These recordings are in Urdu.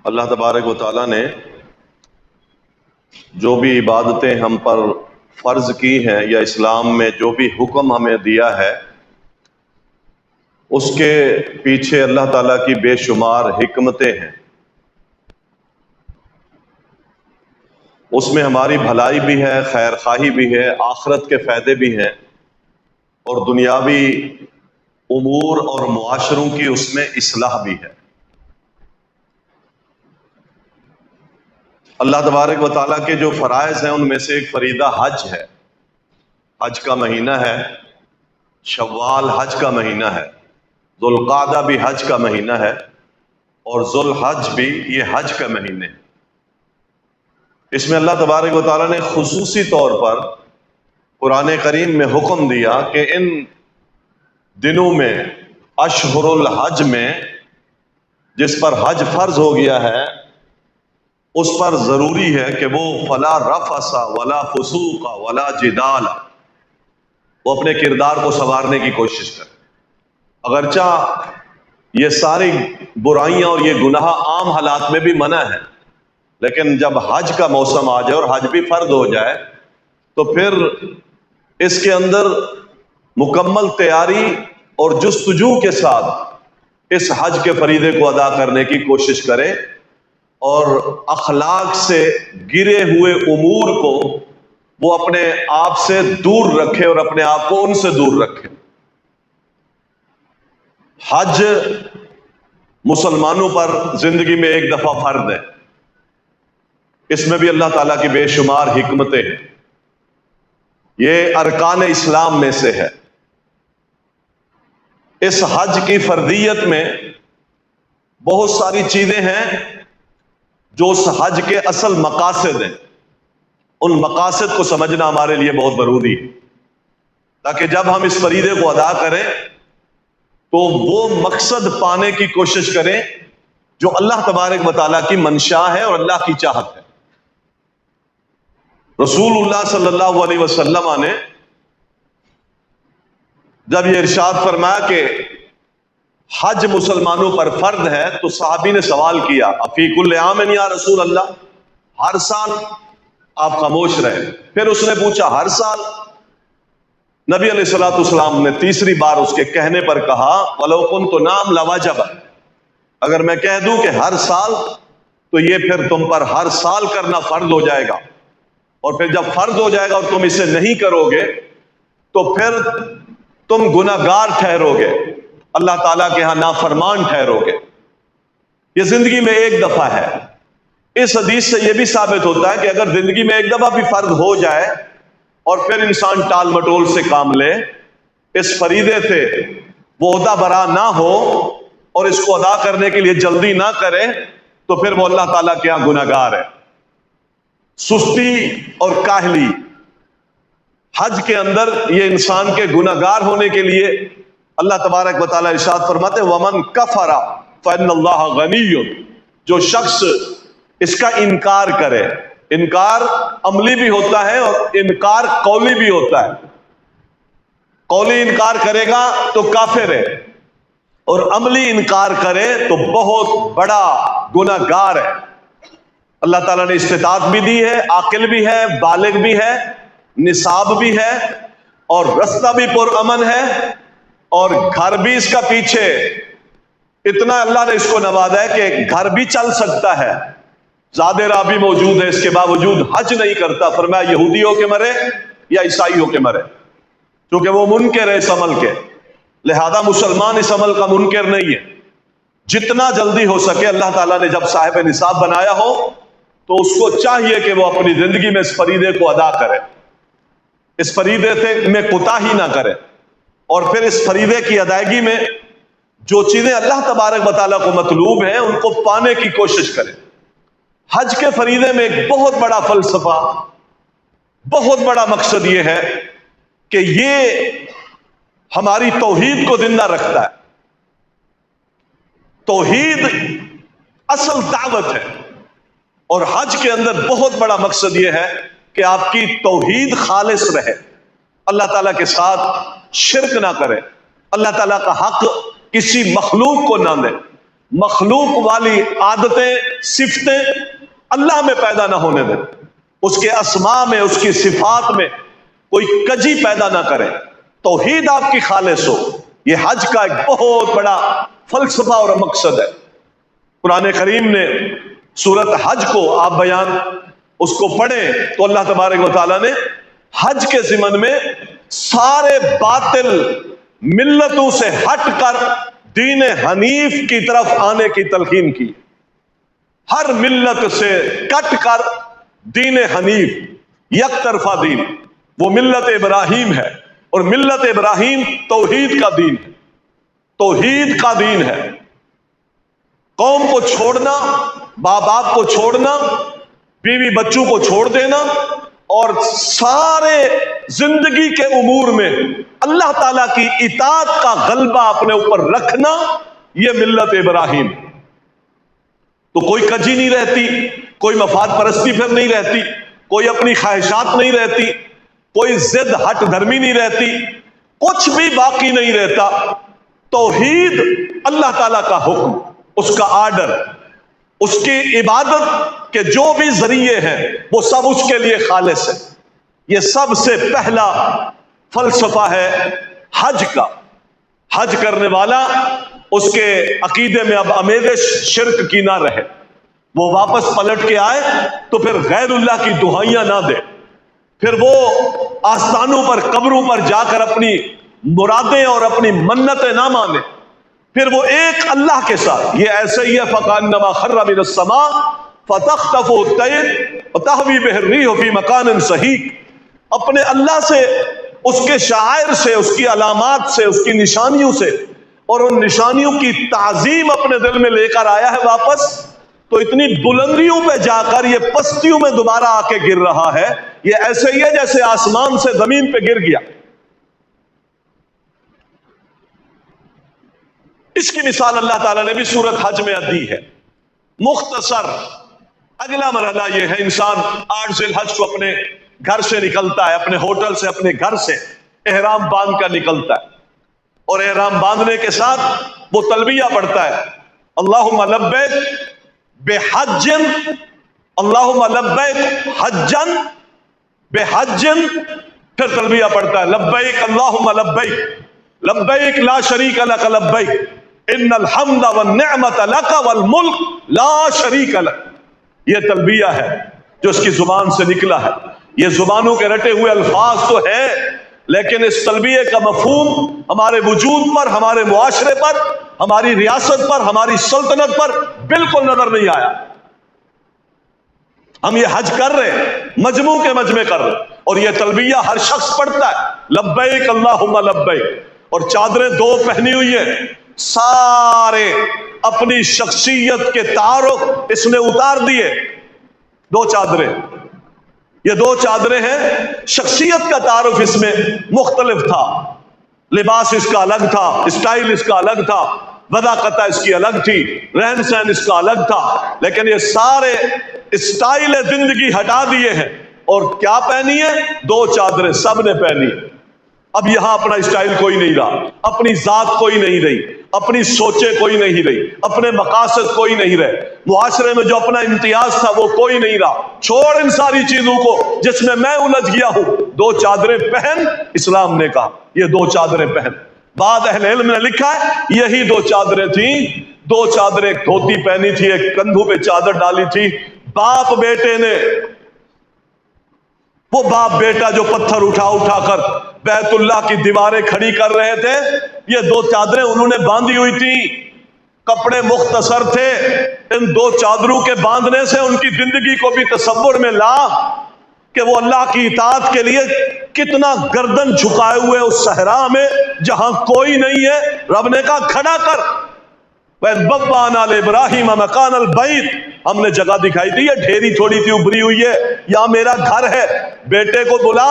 اللہ تبارک و تعالیٰ نے جو بھی عبادتیں ہم پر فرض کی ہیں یا اسلام میں جو بھی حکم ہمیں دیا ہے، اس کے پیچھے اللہ تعالیٰ کی بے شمار حکمتیں ہیں۔ اس میں ہماری بھلائی بھی ہے، خیر خواہی بھی ہے، آخرت کے فائدے بھی ہیں، اور دنیاوی امور اور معاشروں کی اس میں اصلاح بھی ہے۔ اللہ تبارک و تعالیٰ کے جو فرائض ہیں ان میں سے ایک فریضہ حج ہے۔ حج کا مہینہ ہے، شوال حج کا مہینہ ہے، ذوالقعدہ بھی حج کا مہینہ ہے، اور ذوالحج بھی یہ حج کا مہینے۔ اس میں اللہ تبارک و تعالیٰ نے خصوصی طور پر قرآن کریم میں حکم دیا کہ ان دنوں میں، اشہر الحج میں، جس پر حج فرض ہو گیا ہے اس پر ضروری ہے کہ وہ فلا رفث ولا فسوق ولا جدال، وہ اپنے کردار کو سنوارنے کی کوشش کرے۔ اگرچہ یہ ساری برائیاں اور یہ گناہ عام حالات میں بھی منع ہے، لیکن جب حج کا موسم آ جائے اور حج بھی فرض ہو جائے تو پھر اس کے اندر مکمل تیاری اور جستجو کے ساتھ اس حج کے فریضے کو ادا کرنے کی کوشش کرے، اور اخلاق سے گرے ہوئے امور کو وہ اپنے آپ سے دور رکھے اور اپنے آپ کو ان سے دور رکھے۔ حج مسلمانوں پر زندگی میں ایک دفعہ فرض ہے، اس میں بھی اللہ تعالیٰ کی بے شمار حکمتیں ہیں، یہ ارکان اسلام میں سے ہے۔ اس حج کی فرضیت میں بہت ساری چیزیں ہیں جو اس حج کے اصل مقاصد ہیں، ان مقاصد کو سمجھنا ہمارے لیے بہت ضروری ہے، تاکہ جب ہم اس فریضے کو ادا کریں تو وہ مقصد پانے کی کوشش کریں جو اللہ تبارک و تعالیٰ کی منشا ہے اور اللہ کی چاہت ہے۔ رسول اللہ صلی اللہ علیہ وسلم نے جب یہ ارشاد فرمایا کہ حج مسلمانوں پر فرض ہے تو صحابی نے سوال کیا، افی کل عام یا رسول اللہ، ہر سال؟ آپ خاموش رہے۔ پھر اس نے پوچھا ہر سال؟ نبی علیہ الصلوۃ والسلام نے تیسری بار اس کے کہنے پر کہا وَلَوْ كُنْتُ نَعَمْ لَوَجَبَ، اگر میں کہہ دوں کہ ہر سال تو یہ پھر تم پر ہر سال کرنا فرض ہو جائے گا، اور پھر جب فرض ہو جائے گا اور تم اسے نہیں کرو گے تو پھر تم گناہگار ٹھہرو گے، اللہ تعالیٰ کے ہاں نافرمان ٹھہرو گے۔ یہ زندگی میں ایک دفعہ ہے۔ اس حدیث سے یہ بھی ثابت ہوتا ہے کہ اگر زندگی میں ایک دفعہ بھی فرض ہو جائے اور پھر انسان ٹال مٹول سے کام لے، اس فریضے سے وہ عہدہ برا نہ ہو اور اس کو ادا کرنے کے لیے جلدی نہ کرے تو پھر وہ اللہ تعالیٰ کے ہاں گناہگار ہے۔ سستی اور کاہلی حج کے اندر یہ انسان کے گناہگار ہونے کے لیے اللہ تبارک و تعالیٰ ارشاد فرماتے ہیں وَمَنْ كَفَرَ فَإِنَّ اللَّهَ غَنِيٌّ، جو شخص اس کا انکار کرے، انکار عملی بھی ہوتا ہے اور انکار قولی بھی ہوتا ہے، قولی انکار کرے گا تو کافر ہے، اور عملی انکار کرے تو بہت بڑا گناہگار ہے۔ اللہ تعالیٰ نے استطاعت بھی دی ہے، عاقل بھی ہے، بالغ بھی ہے، نصاب بھی ہے، اور رستہ بھی پرامن ہے، اور گھر بھی اس کا پیچھے اتنا اللہ نے اس کو نوازا ہے کہ گھر بھی چل سکتا ہے، زاد راہ بھی موجود ہے، اس کے باوجود حج نہیں کرتا۔ فرمایا یہودی ہو کے مرے یا عیسائی ہو کے مرے، کیونکہ وہ منکر ہے اس عمل کے، لہذا مسلمان اس عمل کا منکر نہیں ہے۔ جتنا جلدی ہو سکے اللہ تعالیٰ نے جب صاحب نصاب بنایا ہو تو اس کو چاہیے کہ وہ اپنی زندگی میں اس فریضے کو ادا کرے، اس فریضے سے میں کوتاہی نہ کرے، اور پھر اس فریضے کی ادائیگی میں جو چیزیں اللہ تبارک و تعالیٰ کو مطلوب ہیں ان کو پانے کی کوشش کرے۔ حج کے فریضے میں ایک بہت بڑا فلسفہ، بہت بڑا مقصد یہ ہے کہ یہ ہماری توحید کو زندہ رکھتا ہے۔ توحید اصل دعوت ہے، اور حج کے اندر بہت بڑا مقصد یہ ہے کہ آپ کی توحید خالص رہے، اللہ تعالیٰ کے ساتھ شرک نہ کرے، اللہ تعالیٰ کا حق کسی مخلوق کو نہ دے۔ مخلوق والی عادتیں صفتیں اللہ میں پیدا نہ ہونے دیں، اس کے اسماء میں، اس کی صفات میں کوئی کجی پیدا نہ کرے، توحید آپ کی خالص ہو۔ یہ حج کا ایک بہت بڑا فلسفہ اور مقصد ہے۔ قرآن کریم نے سورت حج کو آپ بیان اس کو پڑھیں تو اللہ تبارک و تعالیٰ نے حج کے ضمن میں سارے باطل ملتوں سے ہٹ کر دین حنیف کی طرف آنے کی تلقین کی۔ ہر ملت سے کٹ کر دین حنیف، یک طرفہ دین، وہ ملت ابراہیم ہے، اور ملت ابراہیم توحید کا دین ہے، توحید کا دین ہے۔ قوم کو چھوڑنا، ماں باپ کو چھوڑنا، بیوی بچوں کو چھوڑ دینا، اور سارے زندگی کے امور میں اللہ تعالیٰ کی اطاعت کا غلبہ اپنے اوپر رکھنا، یہ ملت ابراہیم۔ تو کوئی کجی نہیں رہتی، کوئی مفاد پرستی پھر نہیں رہتی، کوئی اپنی خواہشات نہیں رہتی، کوئی ضد ہٹ دھرمی نہیں رہتی، کچھ بھی باقی نہیں رہتا۔ توحید اللہ تعالیٰ کا حکم، اس کا آرڈر، اس کی عبادت کے جو بھی ذریعے ہیں وہ سب اس کے لیے خالص ہے۔ یہ سب سے پہلا فلسفہ ہے حج کا۔ حج کرنے والا اس کے عقیدے میں اب آمیزش شرک کی نہ رہے، وہ واپس پلٹ کے آئے تو پھر غیر اللہ کی دہائیاں نہ دے، پھر وہ آستانوں پر، قبروں پر جا کر اپنی مرادیں اور اپنی منتیں نہ مانے، پھر وہ ایک اللہ کے ساتھ، یہ ایسے ہی ہے فَكَأَنَّمَا خَرَّ مِنَ السَّمَاءِ فَتَخْطَفُهُ الطَّيْرُ وَتَهْوِي بِهِ الرِّيحُ فِي مَكَانٍ سَحِيقٍ، اپنے اللہ سے، اس کے شعائر سے، اس کی علامات سے، اس کی نشانیوں سے، اور ان نشانیوں کی تعظیم اپنے دل میں لے کر آیا ہے واپس، تو اتنی بلندیوں پہ جا کر یہ پستیوں میں دوبارہ آ کے گر رہا ہے۔ یہ ایسے ہی ہے جیسے آسمان سے زمین پہ گر گیا۔ اس کی مثال اللہ تعالیٰ نے بھی سورت حج میں دی ہے۔ مختصر اگلا مرحلہ یہ ہے، انسان 8 ذی الحج کو اپنے گھر سے نکلتا ہے، اپنے ہوٹل سے، اپنے گھر سے احرام باندھ کر نکلتا ہے، اور احرام باندھنے کے ساتھ وہ تلبیہ پڑھتا ہے، اللہم لبیک بحج، اللہم لبیک حجن بحجن، پھر تلبیہ پڑھتا ہے لبیک اللہم لبیک لبیک لا شریک لک لبیک ان الحمد والنعمت لک والملک لا شریک لک۔ یہ تلبیہ ہے جو اس کی زبان سے نکلا ہے۔ یہ زبانوں کے رٹے ہوئے الفاظ تو ہے، لیکن اس تلبیہ کا مفہوم ہمارے وجود پر، ہمارے معاشرے پر، ہماری ریاست پر، ہماری سلطنت پر بالکل نظر نہیں آیا۔ ہم یہ حج کر رہے ہیں، مجموع کے مجمع کر رہے ہیں، اور یہ تلبیہ ہر شخص پڑھتا ہے، لبیک اللہم لبیک، اور چادریں 2 پہنی ہوئی ہیں، سارے اپنی شخصیت کے تعارف اس نے اتار دیے۔ 2 چادریں، یہ 2 چادریں ہیں، شخصیت کا تعارف اس میں مختلف تھا، لباس اس کا الگ تھا، اسٹائل اس کا الگ تھا، وضاقتہ اس کی الگ تھی، رہن سہن اس کا الگ تھا، لیکن یہ سارے اسٹائل زندگی ہٹا دیے ہیں، اور کیا پہنی ہے؟ 2 چادریں سب نے پہنی۔ اب یہاں اپنا اسٹائل کوئی نہیں رہا، اپنی ذات کوئی نہیں رہی، اپنی سوچیں کوئی نہیں رہی، اپنے مقاصد کوئی نہیں رہے، معاشرے میں جو اپنا امتیاز تھا وہ کوئی نہیں رہا۔ چھوڑ ان ساری چیزوں کو جس میں میں الجھ گیا ہوں، 2 چادریں پہن، اسلام نے کہا یہ 2 چادریں پہن۔ بعد اہل علم نے لکھا ہے یہی 2 چادریں تھیں، 2 چادریں، ایک دھوتی پہنی تھی، ایک کندھوں پہ چادر ڈالی تھی۔ باپ بیٹے نے، وہ باپ بیٹا جو پتھر اٹھا اٹھا کر بیت اللہ کی دیواریں کھڑی کر رہے تھے، یہ 2 چادریں انہوں نے باندھی ہوئی تھی، کپڑے مختصر تھے۔ ان 2 چادروں کے باندھنے سے ان کی زندگی کو بھی تصور میں لا کہ وہ اللہ کی اطاعت کے لیے کتنا گردن جھکائے ہوئے اس صحرا میں جہاں کوئی نہیں ہے، رب نے کہا کھڑا کر، وَإِذْ عَلَى إِبْرَاهِيمَ مَكَانَ الْبَيْتِ، ہم نے جگہ دکھائی تھی، یہ ڈھیری تھوڑی سی ابری ہوئی ہے، یہاں میرا گھر ہے، بیٹے کو بلا،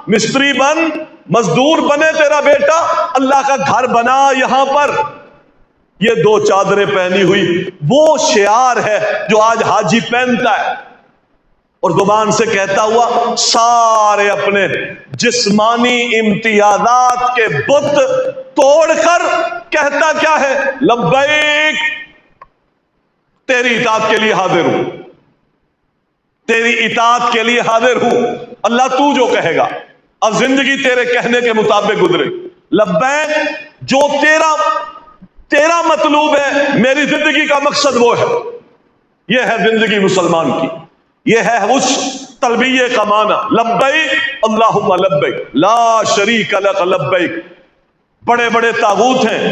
مستری بن، مزدور بنے تیرا بیٹا، اللہ کا گھر بنا یہاں پر۔ یہ 2 چادریں پہنی ہوئی وہ شعار ہے جو آج حاجی پہنتا ہے، اور زبان سے کہتا ہوا سارے اپنے جسمانی امتیازات کے بت توڑ کر کہتا کیا ہے؟ لبیک تیری اطاعت کے لیے حاضر ہوں، تیری اطاعت کے لیے حاضر ہوں، اللہ تو جو کہے گا، اب زندگی تیرے کہنے کے مطابق گزرے۔ لبیک، جو تیرا مطلوب ہے، میری زندگی کا مقصد وہ ہے۔ یہ ہے زندگی مسلمان کی، یہ ہے اس تلبیہ کا معنی، لبیک اللہم لبیک لا شریک لک لبیک۔ بڑے بڑے طاغوت ہیں،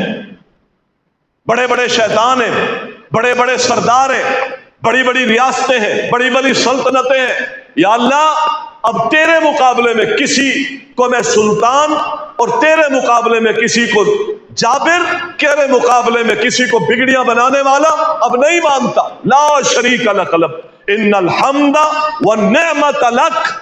بڑے بڑے شیطان ہیں، بڑے بڑے سردار ہیں، بڑی بڑی ریاستیں ہیں، بڑی بڑی سلطنتیں ہیں، یا اللہ اب تیرے مقابلے میں کسی کو میں سلطان، اور تیرے مقابلے میں کسی کو جابر، تیرے مقابلے میں کسی کو بگڑیاں بنانے والا اب نہیں مانتا۔ لا شریک لک لک ان الحمد والنعمت لک۔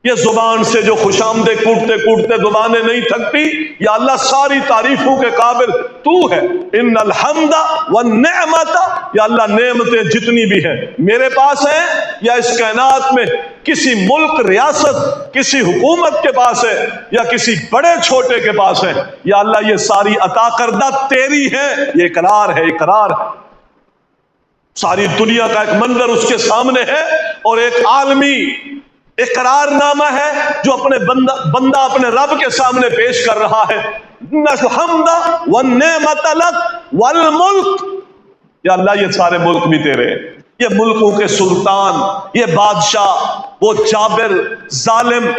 یہ زبان سے جو خوش آمدید کوٹتے کوٹتے زبانیں نہیں تھکتی، یا اللہ ساری تعریفوں کے قابل تو ہے۔ ان الحمد والنعمت، یا اللہ نعمتیں جتنی بھی ہیں میرے پاس ہیں یا اس کائنات میں کسی ملک، ریاست، کسی حکومت کے پاس ہے یا کسی بڑے چھوٹے کے پاس ہے، یا اللہ یہ ساری عطا کردہ تیری ہے۔ یہ اقرار ہے، اقرار ہے۔ ساری دنیا کا ایک منظر اس کے سامنے ہے، اور ایک عالمی اقرار نامہ ہے جو اپنے بندہ اپنے رب کے سامنے پیش کر رہا ہے۔ الحمد والنعمت لک والملک، یا اللہ یہ سارے ملک بھی تیرے ہیں، یہ ملکوں کے سلطان، یہ بادشاہ، وہ جابر، ظالم،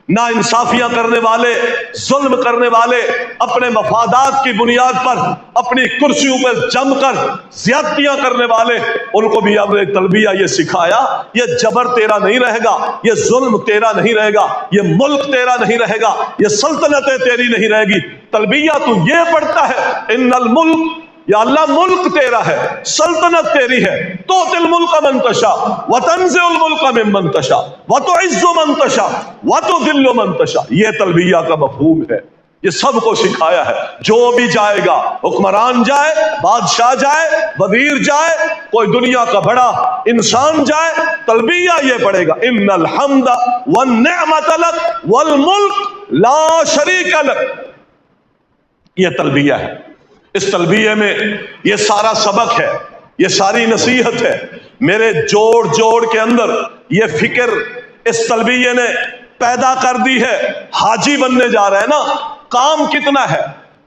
نا انصافیاں کرنے والے، ظلم کرنے والے، اپنے مفادات کی بنیاد پر اپنی کرسیوں پر جم کر زیادتیاں کرنے والے، ان کو بھی اب ایک تلبیہ یہ سکھایا، یہ جبر تیرا نہیں رہے گا، یہ ظلم تیرا نہیں رہے گا، یہ ملک تیرا نہیں رہے گا، یہ سلطنتیں تیری نہیں رہے گی۔ تلبیہ تو یہ پڑھتا ہے، ان الملک، یا اللہ ملک تیرا ہے، سلطنت تیری ہے، تؤتی الملک من تشاء وتنزع الملک ممن تشاء وتعز من تشاء وتذل من تشاء۔ یہ تلبیہ کا مفہوم ہے، یہ سب کو سکھایا ہے۔ جو بھی جائے گا، حکمران جائے، بادشاہ جائے، وزیر جائے، کوئی دنیا کا بڑا انسان جائے، تلبیہ یہ پڑھے گا، ان الحمد والنعمت لک والملک لا شریک لک۔ یہ تلبیہ ہے۔ اس تلبیہ میں یہ سارا سبق ہے، یہ ساری نصیحت ہے۔ میرے جوڑ جوڑ کے اندر یہ فکر اس تلبیہ نے پیدا کر دی ہے۔ حاجی بننے جا رہے ہیں نا، کام کتنا ہے؟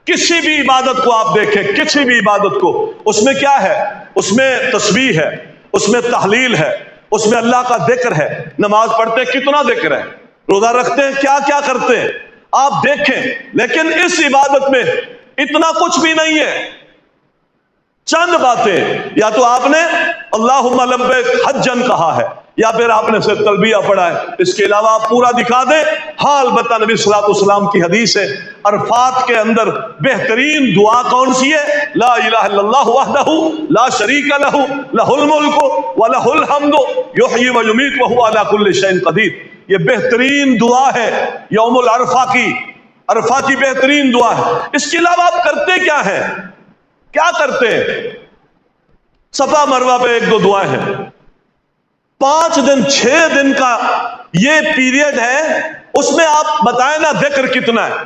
کسی بھی عبادت کو آپ دیکھیں، کسی بھی عبادت کو، اس میں کیا ہے؟ اس میں تسبیح ہے، اس میں تحلیل ہے، اس میں اللہ کا ذکر ہے۔ نماز پڑھتے کتنا ذکر ہے، روزہ رکھتے ہیں کیا کیا کرتے ہیں، آپ دیکھیں۔ لیکن اس عبادت میں اتنا کچھ بھی نہیں ہے، چند باتیں، یا تو آپ نے اللہم لبیک حجن کہا ہے، یا پھر آپ نے صرف تلبیہ پڑھا ہے۔ اس کے علاوہ آپ پورا دکھا دیں۔ ہاں البتہ نبی صلی اللہ علیہ وسلم کی حدیث ہے، عرفات کے اندر بہترین دعا کون سی ہے؟ لا الہ الا اللہ وحدہ لا شریک لہ لہ الملک ولہ الحمد یحیی ویمیت وہو علی کل شیء قدیر۔ یہ بہترین دعا ہے یوم العرفہ کی، عرفہ کی بہترین دعا ہے۔ اس کے علاوہ آپ کرتے کیا ہیں؟ کیا کرتے ہیں؟ صفا مروہ پہ ایک دو دعائیں ہیں۔ 5 دن 6 دن کا یہ پیریڈ ہے، اس میں آپ بتائیں نا ذکر کتنا ہے،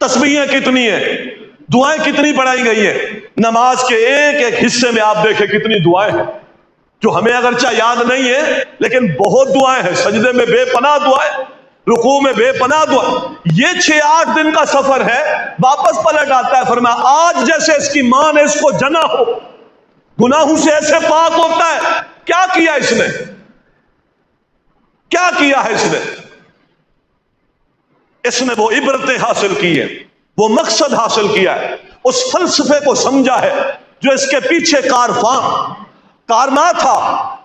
تسبیحیں کتنی ہیں، دعائیں کتنی پڑھائی گئی ہیں۔ نماز کے ایک ایک حصے میں آپ دیکھیں کتنی دعائیں ہیں، جو ہمیں اگرچہ یاد نہیں ہے لیکن بہت دعائیں ہیں۔ سجدے میں بے پناہ دعائیں، رکوع میں بے پناہ دعا۔ یہ 6-8 دن کا سفر ہے، واپس پلٹ آتا ہے، فرمایا آج جیسے اس کی ماں نے اس کو جنا ہو، گناہوں سے ایسے پاک ہوتا ہے۔ کیا کیا اس نے؟ کیا کیا ہے اس نے؟ اس نے وہ عبرتیں حاصل کی ہیں، وہ مقصد حاصل کیا ہے، اس فلسفے کو سمجھا ہے جو اس کے پیچھے کارما تھا،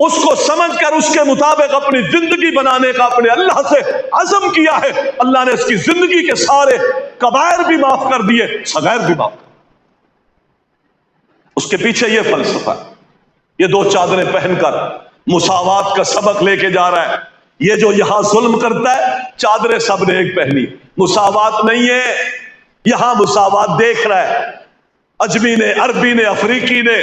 اس کو سمجھ کر اس کے مطابق اپنی زندگی بنانے کا اپنے اللہ سے عزم کیا ہے۔ اللہ نے اس کی زندگی کے سارے کبائر بھی معاف کر دیے، صغائر بھی معاف کر۔ اس کے پیچھے یہ فلسفہ ہے۔ یہ 2 چادریں پہن کر مساوات کا سبق لے کے جا رہا ہے۔ یہ جو یہاں ظلم کرتا ہے، چادریں سب نے ایک پہنی، مساوات نہیں ہے۔ یہاں مساوات دیکھ رہا ہے، اجمی نے، عربی نے، افریقی نے،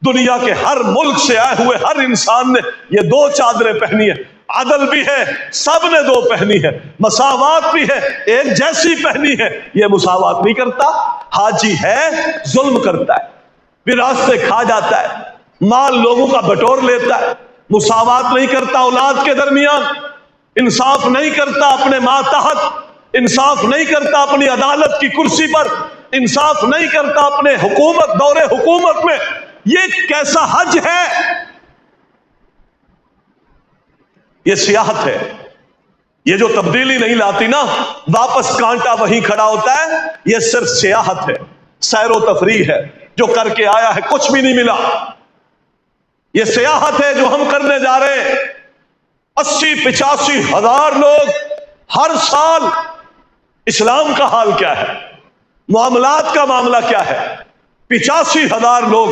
دنیا کے ہر ملک سے آئے ہوئے ہر انسان نے یہ 2 چادریں پہنی ہیں۔ عدل بھی ہے، سب نے 2 پہنی ہے، مساوات بھی ہے، ایک جیسی پہنی ہے۔ یہ مساوات نہیں کرتا، حاجی ہے ظلم کرتا ہے۔ وراثت کھا جاتا ہے, مال لوگوں کا بٹور لیتا ہے, مساوات نہیں کرتا اولاد کے درمیان, انصاف نہیں کرتا اپنے ماتحت, انصاف نہیں کرتا اپنی عدالت کی کرسی پر, انصاف نہیں کرتا اپنے حکومت دور حکومت میں. یہ کیسا حج ہے؟ یہ سیاحت ہے. یہ جو تبدیلی نہیں لاتی نا, واپس کانٹا وہیں کھڑا ہوتا ہے. یہ صرف سیاحت ہے, سیر و تفریح ہے. جو کر کے آیا ہے کچھ بھی نہیں ملا. یہ سیاحت ہے جو ہم کرنے جا رہے ہیں. 80-85 ہزار لوگ ہر سال. اسلام کا حال کیا ہے؟ معاملات کا معاملہ کیا ہے؟ 85 ہزار لوگ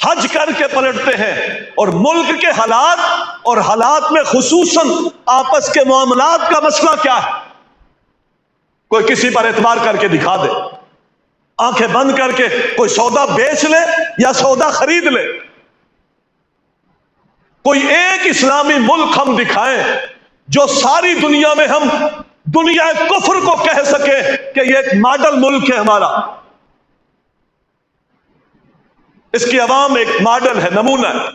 حج کر کے پلٹتے ہیں, اور ملک کے حالات اور حالات میں خصوصاً آپس کے معاملات کا مسئلہ کیا ہے؟ کوئی کسی پر اعتبار کر کے دکھا دے, آنکھیں بند کر کے کوئی سودا بیچ لے یا سودا خرید لے. کوئی ایک اسلامی ملک ہم دکھائیں جو ساری دنیا میں ہم دنیا کفر کو کہہ سکے کہ یہ ایک ماڈل ملک ہے ہمارا. اس کی عوام ایک ماڈل ہے, نمونہ ہے.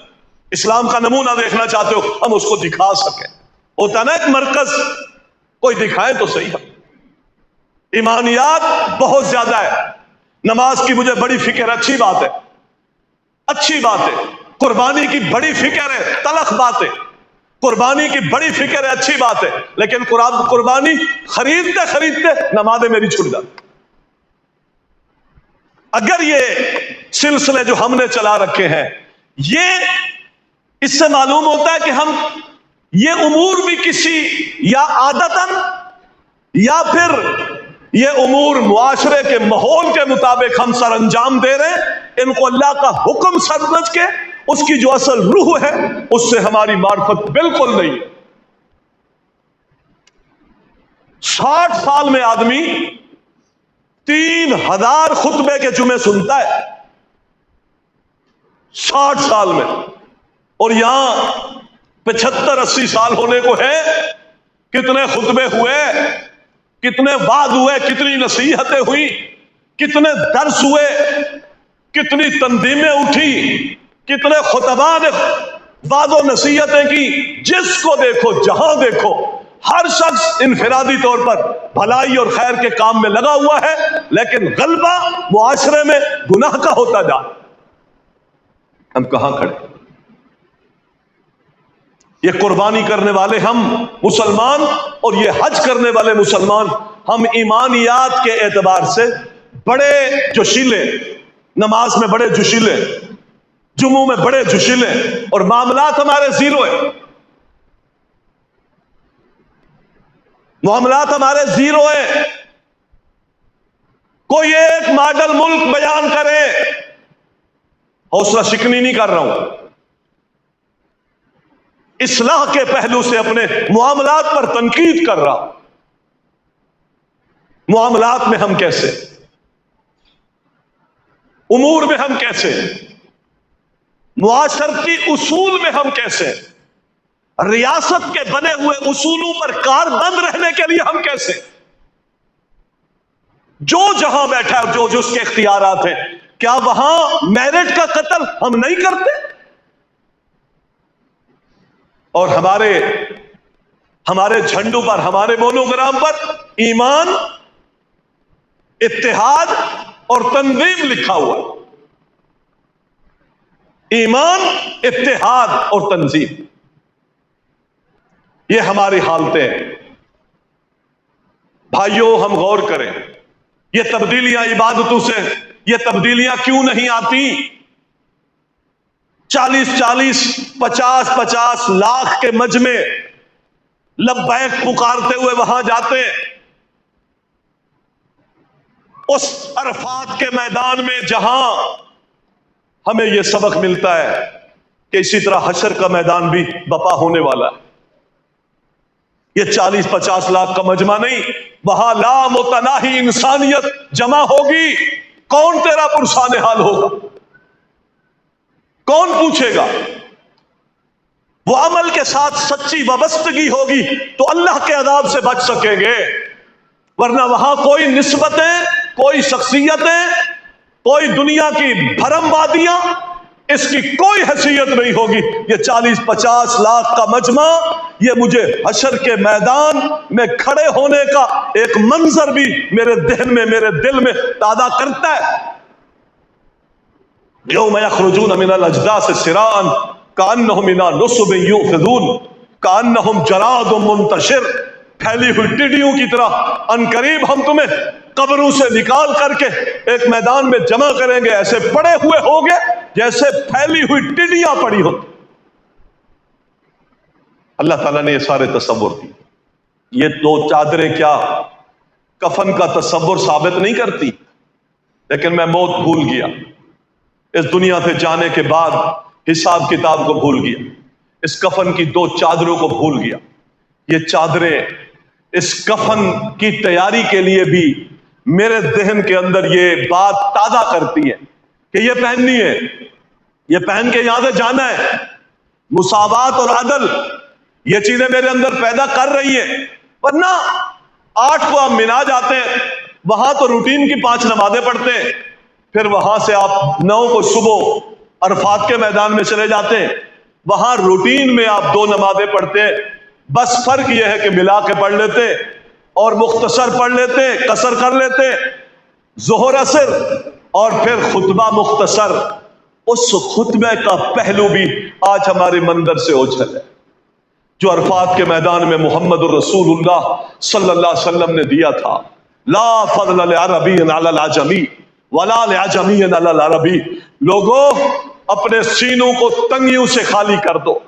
اسلام کا نمونہ دیکھنا چاہتے ہو, ہم اس کو دکھا سکیں. ہوتا نا ایک مرکز, کوئی دکھائے تو صحیح. ایمانیات بہت زیادہ ہے. نماز کی مجھے بڑی فکر, اچھی بات ہے, اچھی بات ہے. قربانی کی بڑی فکر ہے, تلخ بات ہے. قربانی کی بڑی فکر ہے, اچھی بات ہے. لیکن قربانی خریدتے خریدتے نمازیں میری چھوٹ جاتی. اگر یہ سلسلے جو ہم نے چلا رکھے ہیں, یہ اس سے معلوم ہوتا ہے کہ ہم یہ امور بھی کسی یا عادتاً یا پھر یہ امور معاشرے کے ماحول کے مطابق ہم سر انجام دے رہے ہیں. ان کو اللہ کا حکم سمجھ کے اس کی جو اصل روح ہے اس سے ہماری معرفت بالکل نہیں. 60 سال میں آدمی 3000 خطبے کے جمعے سنتا ہے. 60 سال میں. اور یہاں 75-80 سال ہونے کو ہے. کتنے خطبے ہوئے, کتنے وعظ ہوئے, کتنی نصیحتیں ہوئی, کتنے درس ہوئے, کتنی تنظیمیں اٹھی, کتنے خطباء نے وعظ و نصیحتیں کی. جس کو دیکھو, جہاں دیکھو, ہر شخص انفرادی طور پر بھلائی اور خیر کے کام میں لگا ہوا ہے, لیکن غلبہ معاشرے میں گناہ کا ہوتا جا. ہم کہاں کھڑے؟ یہ قربانی کرنے والے ہم مسلمان اور یہ حج کرنے والے مسلمان, ہم ایمانیات کے اعتبار سے بڑے جوشیلے, نماز میں بڑے جوشیلے, جمعوں میں بڑے جوشیلے, اور معاملات ہمارے زیرو ہیں. معاملات ہمارے زیرو ہیں. کوئی ایک ماڈل ملک بیان کرے, حوصلہ شکنی نہیں کر رہا ہوں, اصلاح کے پہلو سے اپنے معاملات پر تنقید کر رہا ہوں. معاملات میں ہم کیسے, امور میں ہم کیسے, معاشرتی اصول میں ہم کیسے, ریاست کے بنے ہوئے اصولوں پر کاربند رہنے کے لیے ہم کیسے. جو جہاں بیٹھا ہے, جو اس کے اختیارات ہیں, کیا وہاں میرٹ کا قتل ہم نہیں کرتے؟ اور ہمارے جھنڈوں پر, ہمارے مونوگرام پر ایمان, اتحاد اور تنظیم لکھا ہوا. ایمان, اتحاد اور تنظیم, یہ ہماری حالتیں ہیں. بھائیوں, ہم غور کریں, یہ تبدیلیاں عبادتوں سے, یہ تبدیلیاں کیوں نہیں آتی؟ 40-40, 50-50 لاکھ کے مجمع لبیک پکارتے ہوئے وہاں جاتے ہیں. اس عرفات کے میدان میں جہاں ہمیں یہ سبق ملتا ہے کہ اسی طرح حشر کا میدان بھی بپا ہونے والا ہے. یہ 40-50 لاکھ کا مجمع نہیں, وہاں لا متناہی انسانیت جمع ہوگی. کون تیرا پرسان حال ہوگا؟ کون پوچھے گا؟ وہ عمل کے ساتھ سچی وابستگی ہوگی تو اللہ کے عذاب سے بچ سکیں گے, ورنہ وہاں کوئی نسبتیں, کوئی شخصیتیں, کوئی دنیا کی بھرم وادیاں اس کی کوئی حیثیت نہیں ہوگی. یہ 40-50 لاکھ کا مجمع یہ مجھے حشر کے میدان میں کھڑے ہونے کا ایک منظر بھی میرے ذہن میں میرے دل میں تازہ کرتا ہے. یوم یخرجون من الاجداث سراعا کانہم الی نصب یوفضون کانہم جراد منتشر. پھیلی ہوئی ٹڈیوں کی طرح عنقریب ہم تمہیں قبروں سے نکال کر کے ایک میدان میں جمع کریں گے. ایسے پڑے ہوئے ہوگے جیسے پھیلی ہوئی ٹڈیاں پڑی ہو. اللہ تعالیٰ نے یہ سارے تصور کی. یہ 2 چادریں کیا کفن کا تصور ثابت نہیں کرتی؟ لیکن میں موت بھول گیا، اس دنیا سے جانے کے بعد حساب کتاب کو بھول گیا، اس کفن کی 2 چادروں کو بھول گیا. یہ چادریں اس کفن کی تیاری کے لیے بھی میرے ذہن کے اندر یہ بات تازہ کرتی ہے کہ یہ پہننی ہے، یہ پہن کے یہاں سے جانا ہے. مساوات اور عدل یہ چیزیں میرے اندر پیدا کر رہی ہیں. ورنہ 8 کو آپ مینا جاتے ہیں، وہاں تو روٹین کی 5 نمازیں پڑھتے ہیں، پھر وہاں سے آپ 9 کو صبح عرفات کے میدان میں چلے جاتے ہیں، وہاں روٹین میں آپ 2 نمازیں پڑھتے ہیں. بس فرق یہ ہے کہ ملا کے پڑھ لیتے اور مختصر پڑھ لیتے، قصر کر لیتے، ظہر اثر اور پھر خطبہ مختصر. اس خطبے کا پہلو بھی آج ہمارے مندر سے اوجھل ہے جو عرفات کے میدان میں محمد الرسول اللہ صلی اللہ علیہ وسلم نے دیا تھا. لا فضل لعربی علی العجمی ولا لعجمی علی العربی. لوگوں اپنے سینوں کو تنگیوں سے خالی کر دو،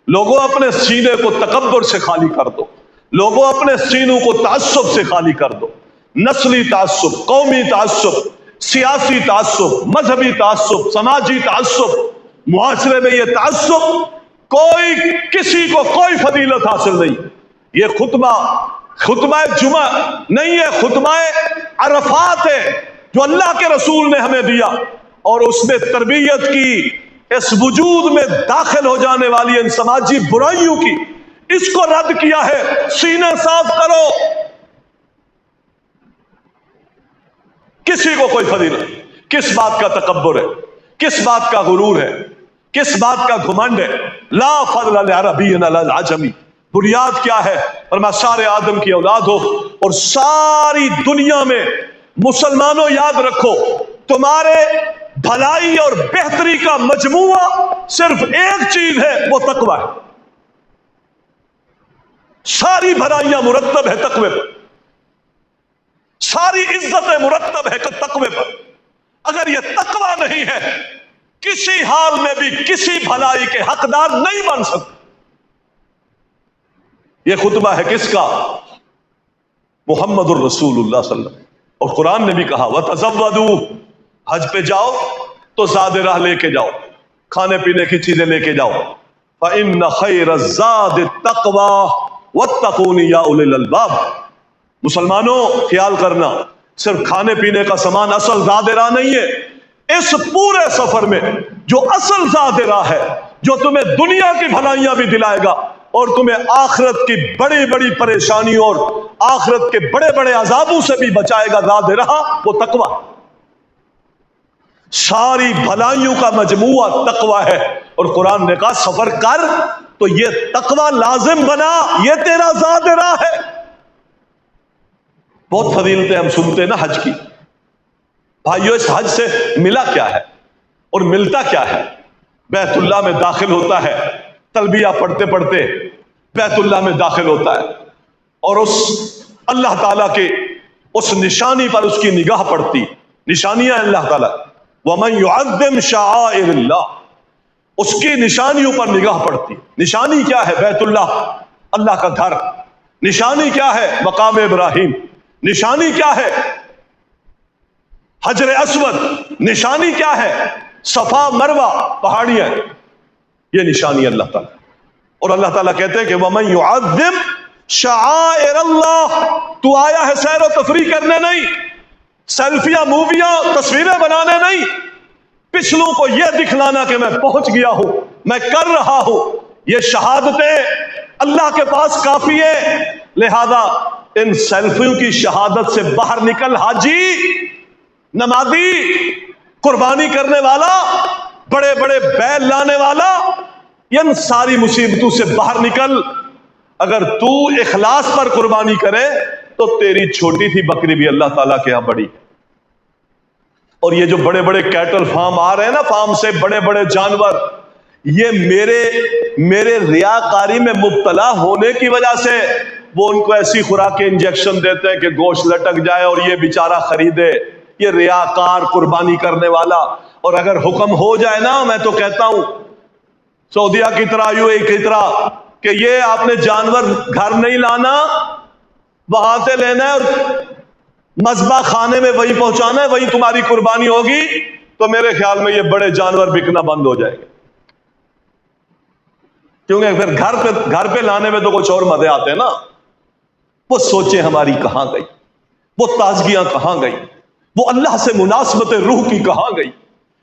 لوگوں اپنے سینے کو تکبر سے خالی کر دو، لوگوں اپنے سینوں کو تعصب سے خالی کر دو. نسلی تعصب، قومی تعصب، سیاسی تعصب، مذہبی تعصب، سماجی تعصب، معاشرے میں یہ تعصب کوئی کسی کو کوئی فضیلت حاصل نہیں. یہ خطبہ جمعہ نہیں ہے، خطبہ عرفات ہے جو اللہ کے رسول نے ہمیں دیا، اور اس نے تربیت کی اس وجود میں داخل ہو جانے والی ان سماجی برائیوں کی، اس کو رد کیا ہے. سینہ صاف کرو. کسی کو کوئی فضیلت نہیں. کس بات کا تکبر ہے، کس بات کا غرور ہے، کس بات کا گھمنڈ ہے؟ لا فضل لعربی علی العجمی. بنیاد کیا ہے؟ اور میں سارے آدم کی اولاد ہو اور ساری دنیا میں مسلمانوں یاد رکھو، تمہارے بھلائی اور بہتری کا مجموعہ صرف ایک چیز ہے، وہ تقوی ہے. ساری بھلائیاں مرتب ہے تقوی پر، ساری عزتیں مرتب ہے تقوی پر. اگر یہ تقوی نہیں ہے کسی حال میں بھی کسی بھلائی کے حقدار نہیں بن سکتے. یہ خطبہ ہے کس کا؟ محمد الرسول اللہ صلی اللہ علیہ وسلم. اور قرآن نے بھی کہا وَتَزَوَّدُوا، حج پہ جاؤ تو زاد راہ لے کے جاؤ، کھانے پینے کی چیزیں لے کے جاؤ. فَإِنَّ خَيْرَ الزَّادِ التَّقْوَى وَاتَّقُونِ يَا أُولِي الْأَلْبَابِ. مسلمانوں خیال کرنا، صرف کھانے پینے کا سامان اصل زاد راہ نہیں ہے. اس پورے سفر میں جو اصل زاد راہ ہے، جو تمہیں دنیا کی بھلائیاں بھی دلائے گا اور تمہیں آخرت کی بڑی بڑی پریشانیوں اور آخرت کے بڑے بڑے عذابوں سے بھی بچائے گا، زاد راہ وہ تقوی. ساری بھلائیوں کا مجموعہ تقوی ہے. اور قرآن نے کہا سفر کر تو یہ تقوی لازم بنا، یہ تیرا زاد راہ ہے. بہت فضیلتیں ہم سنتے ہیں نا حج کی. بھائیو اس حج سے ملا کیا ہے اور ملتا کیا ہے؟ بیت اللہ میں داخل ہوتا ہے، تلبیہ پڑھتے پڑھتے بیت اللہ میں داخل ہوتا ہے اور اس اللہ تعالیٰ کے اس نشانی پر اس کی نگاہ پڑتی. نشانیاں اللہ تعالیٰ وَمَن يُعَظِّمْ شَعَائِرَ اللَّهِ، اس کی نشانیوں پر نگاہ پڑتی. نشانی کیا ہے؟ بیت اللہ، اللہ کا گھر. نشانی کیا ہے؟ مقام ابراہیم. نشانی کیا ہے؟ حجر اسود. نشانی کیا ہے؟ صفا مروہ پہاڑیاں. یہ نشانی اللہ تعالیٰ. اور اللہ تعالیٰ کہتے ہیں کہ وَمَن يُعَظِّمْ شَعَائِرَ اللَّهِ، تو آیا ہے سیر و تفریح کرنے نہیں، سیلفیاں موویاں تصویریں بنانے نہیں، پچھلوں کو یہ دکھلانا کہ میں پہنچ گیا ہوں، میں کر رہا ہوں. یہ شہادتیں اللہ کے پاس کافی ہے. لہذا ان سیلفیوں کی شہادت سے باہر نکل حاجی، نمازی. قربانی کرنے والا، بڑے بڑے بیل لانے والا، ان ساری مصیبتوں سے باہر نکل۔ اگر تو اخلاص پر قربانی کرے تو تیری چھوٹی تھی بکری بھی اللہ تعالیٰ کے ہاں بڑی ہے۔ اور یہ جو بڑے بڑے کیٹل فارم آ رہے ہیں نا، فارم سے بڑے بڑے جانور، یہ میرے ریاکاری میں مبتلا ہونے کی وجہ سے وہ ان کو ایسی خوراک انجیکشن دیتے ہیں کہ گوشت لٹک جائے اور یہ بیچارہ خریدے۔ یہ ریاکار قربانی کرنے والا۔ اور اگر حکم ہو جائے نا، میں تو کہتا ہوں سعودیہ کی طرح UAE کی طرح کہ یہ آپ نے جانور گھر نہیں لانا، وہاں سے لینا ہے اور مذبح خانے میں وہی پہنچانا ہے، وہی تمہاری قربانی ہوگی، تو میرے خیال میں یہ بڑے جانور بکنا بند ہو جائے گا۔ کیونکہ پھر گھر پہ لانے میں تو کچھ اور مزے آتے ہیں نا۔ وہ سوچیں ہماری کہاں گئی، وہ تازگیاں کہاں گئی، وہ اللہ سے مناسبت روح کی کہاں گئی۔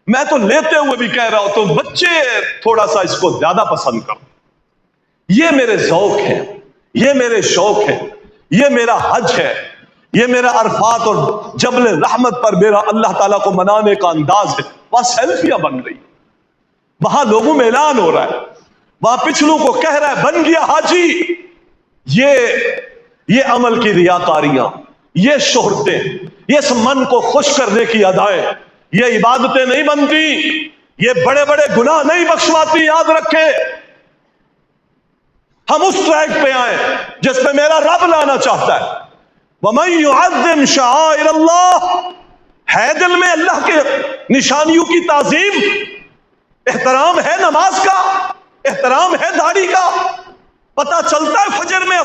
میں تو لیتے ہوئے بھی کہہ رہا ہوں تو بچے تھوڑا سا اس کو زیادہ پسند کرو۔ یہ میرے ذوق ہے، یہ میرے شوق ہے، یہ میرا حج ہے، یہ میرا عرفات اور جبل رحمت پر میرا اللہ تعالیٰ کو منانے کا انداز ہے۔ وہاں سیلفیاں بن رہی، وہاں لوگوں میں اعلان ہو رہا ہے، وہاں پچھلوں کو کہہ رہا ہے بن گیا حاجی۔ یہ عمل کی ریاکاریاں، یہ شہرتیں، یہ اس من کو خوش کرنے کی ادائیں، یہ عبادتیں نہیں بنتی، یہ بڑے بڑے گناہ نہیں بخشواتی۔ یاد رکھے، ہم اس ٹریک پہ آئیں جس پہ میرا رب لانا چاہتا ہے۔ وَمَن يُعَظِّمْ شَعَائِرَ اللَّهِ، ہے دل میں اللہ کے نشانیوں کی تعظیم، احترام ہے نماز کا، احترام ہے داڑھی کا، پتہ چلتا ہے فجر میں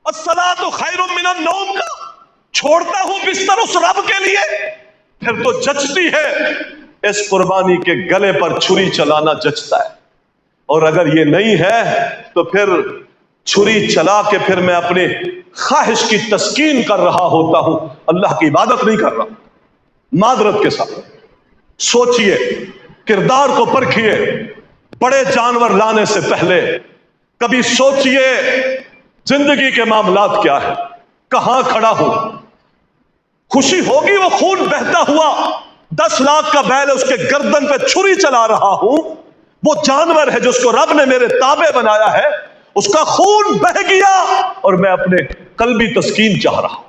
الصلاۃ خیر من النوم کا، چھوڑتا ہوں بستر اس رب کے لیے، پھر تو جچتی ہے اس قربانی کے گلے پر چھری چلانا جچتا ہے۔ اور اگر یہ نہیں ہے تو پھر چھری چلا کے پھر میں اپنے خواہش کی تسکین کر رہا ہوتا ہوں، اللہ کی عبادت نہیں کر رہا۔ معذرت کے ساتھ سوچئے، کردار کو پرکھیے، بڑے جانور لانے سے پہلے کبھی سوچئے زندگی کے معاملات کیا ہے، کہاں کھڑا ہوں۔ خوشی ہوگی وہ خون بہتا ہوا 10 لاکھ کا بیل ہے، اس کے گردن پہ چھری چلا رہا ہوں، وہ جانور ہے جس کو رب نے میرے تابع بنایا ہے، اس کا خون بہہ گیا اور میں اپنے قلبی تسکین چاہ رہا ہوں۔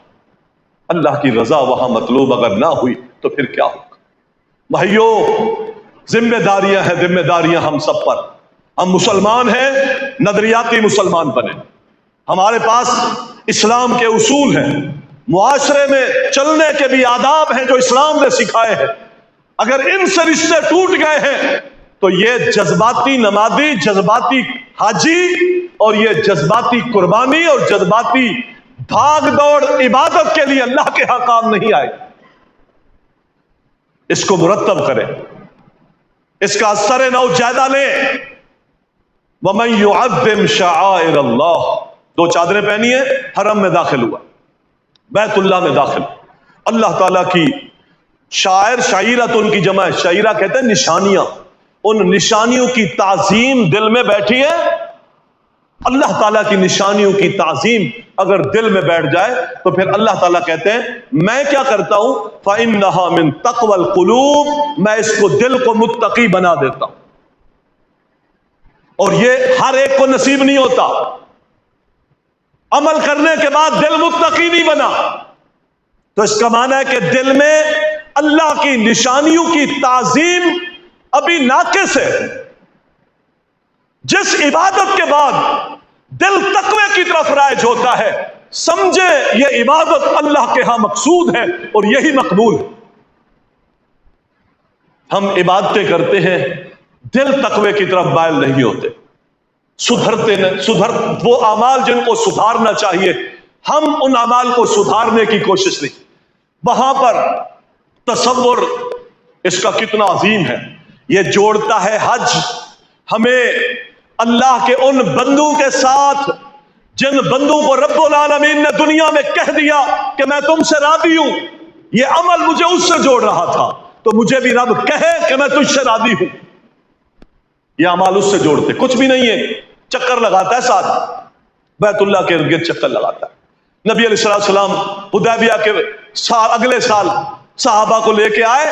اللہ کی رضا وہاں مطلوب اگر نہ ہوئی تو پھر کیا ہوگا؟ بھائیو، ذمہ داریاں ہیں، ذمہ داریاں ہم سب پر۔ ہم مسلمان ہیں، نظریاتی مسلمان بنے، ہمارے پاس اسلام کے اصول ہیں، معاشرے میں چلنے کے بھی آداب ہیں جو اسلام نے سکھائے ہیں۔ اگر ان سے رشتے ٹوٹ گئے ہیں تو یہ جذباتی نمازی، جذباتی حاجی اور یہ جذباتی قربانی اور جذباتی بھاگ دوڑ عبادت کے لیے اللہ کے ہاں کام نہیں آئے۔ اس کو مرتب کریں، اس کا اثر نو جائزہ لیں۔ وَمَن يُعَظِّمْ شَعَائِرَ اللَّهِ، 2 چادریں پہنی ہیں، حرم میں داخل ہوا، بیت اللہ میں داخل، اللہ تعالیٰ کی شاعر، شعیرت ان کی جمع ہے، شعیرہ کہتے ہیں نشانیاں، ان نشانیوں کی تعظیم دل میں بیٹھی ہے۔ اللہ تعالیٰ کی نشانیوں کی تعظیم اگر دل میں بیٹھ جائے تو پھر اللہ تعالیٰ کہتے ہیں میں کیا کرتا ہوں، فَإِنَّهَا مِن تَقْوَى الْقُلُوبِ، میں اس کو دل کو متقی بنا دیتا ہوں۔ اور یہ ہر ایک کو نصیب نہیں ہوتا، عمل کرنے کے بعد دل متقی نہیں بنا، تو اس کا معنی ہے کہ دل میں اللہ کی نشانیوں کی تعظیم ابھی ناقص ہے۔ جس عبادت کے بعد دل تقوی کی طرف رائج ہوتا ہے، سمجھے یہ عبادت اللہ کے ہاں مقصود ہے اور یہی مقبول ہے۔ ہم عبادتیں کرتے ہیں، دل تقوی کی طرف مائل نہیں ہوتے، وہ اعمال جن کو سدھارنا چاہیے ہم ان اعمال کو سدھارنے کی کوشش نہیں۔ وہاں پر تصور اس کا کتنا عظیم ہے، یہ جوڑتا ہے حج ہمیں اللہ کے ان بندوں کے ساتھ جن بندوں کو رب العالمین نے دنیا میں کہہ دیا کہ میں تم سے راضی ہوں۔ یہ عمل مجھے اس سے جوڑ رہا تھا تو مجھے بھی رب کہے کہ میں تجھ سے راضی ہوں۔ یہ اعمال اس سے جوڑتے، کچھ بھی نہیں ہے، چکر لگاتا ہے ساتھ، بیت اللہ کے ارد گرد چکر لگاتا ہے۔ نبی علیہ السلام حدیبیہ کے اگلے سال صحابہ کو لے کے آئے